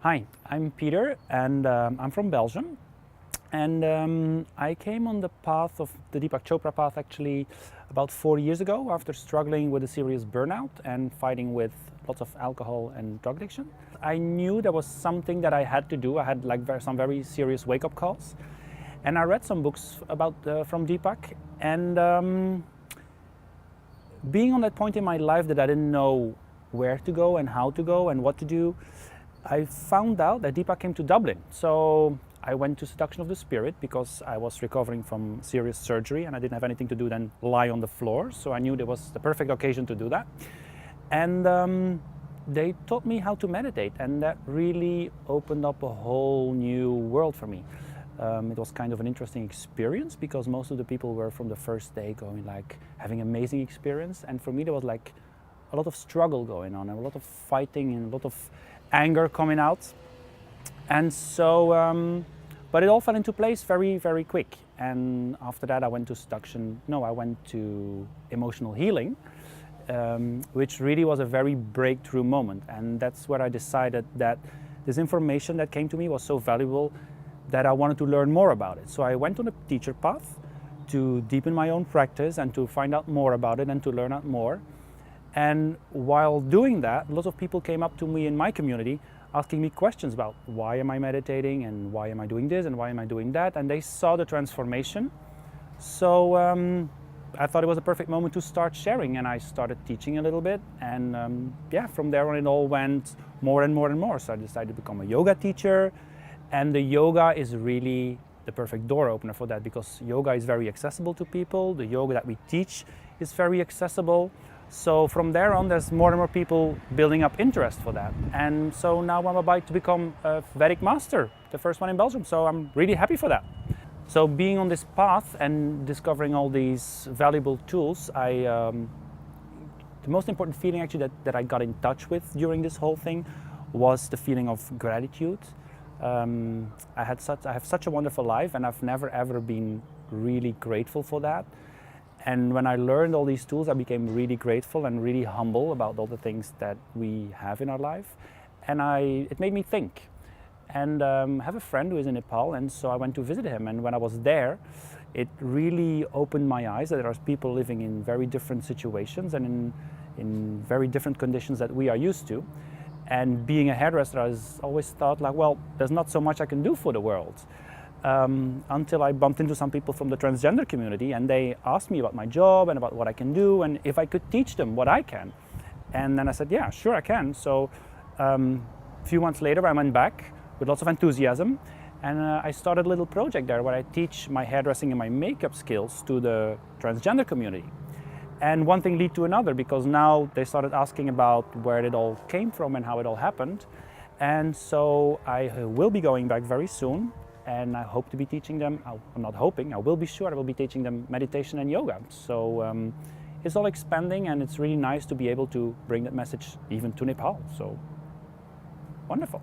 Hi, I'm Peter and I'm from Belgium. And I came on the path of the Deepak Chopra path actually about 4 years ago after struggling with a serious burnout and fighting with lots of alcohol and drug addiction. I knew there was something that I had to do. I had some very serious wake-up calls. And I read some books about from Deepak, and being on that point in my life that I didn't know where to go and how to go and what to do, I found out that Deepak came to Dublin. So I went to Seduction of the Spirit because I was recovering from serious surgery and I didn't have anything to do than lie on the floor. So I knew there was the perfect occasion to do that. And they taught me how to meditate, and that really opened up a whole new world for me. It was kind of an interesting experience because most of the people were from the first day going like having amazing experience, and for me there was like a lot of struggle going on and a lot of fighting and a lot of anger coming out. And so but it all fell into place very, very quick. And after that I went to seduction. No, I went to emotional healing, which really was a very breakthrough moment. And that's where I decided that this information that came to me was so valuable that I wanted to learn more about it. So I went on a teacher path to deepen my own practice and to find out more about it and to learn out more. And while doing that, lots of people came up to me in my community asking me questions about why am I meditating and why am I doing this and why am I doing that, and they saw the transformation. So I thought it was a perfect moment to start sharing, and I started teaching a little bit, and yeah, from there on it all went more and more and more. So I decided to become a yoga teacher, and the yoga is really the perfect door opener for that because yoga is very accessible to people. The yoga that we teach is very accessible. So from there on, there's more and more people building up interest for that. And so now I'm about to become a Vedic master, the first one in Belgium. So I'm really happy for that. So being on this path and discovering all these valuable tools, the most important feeling actually that I got in touch with during this whole thing was the feeling of gratitude. I have such a wonderful life, and I've never ever been really grateful for that. And when I learned all these tools, I became really grateful and really humble about all the things that we have in our life. And it made me think. And I have a friend who is in Nepal, and so I went to visit him. And when I was there, it really opened my eyes that there are people living in very different situations and in very different conditions that we are used to. And being a hairdresser, I always thought like, well, there's not so much I can do for the world. Until I bumped into some people from the transgender community, and they asked me about my job and about what I can do and if I could teach them what I can. And then I said, yeah, sure I can. So a few months later I went back with lots of enthusiasm, and I started a little project there where I teach my hairdressing and my makeup skills to the transgender community. And one thing led to another, because now they started asking about where it all came from and how it all happened. And so I will be going back very soon. And I hope to be teaching them, I'm not hoping, I will be sure I will be teaching them meditation and yoga. So it's all expanding, and it's really nice to be able to bring that message even to Nepal. So wonderful.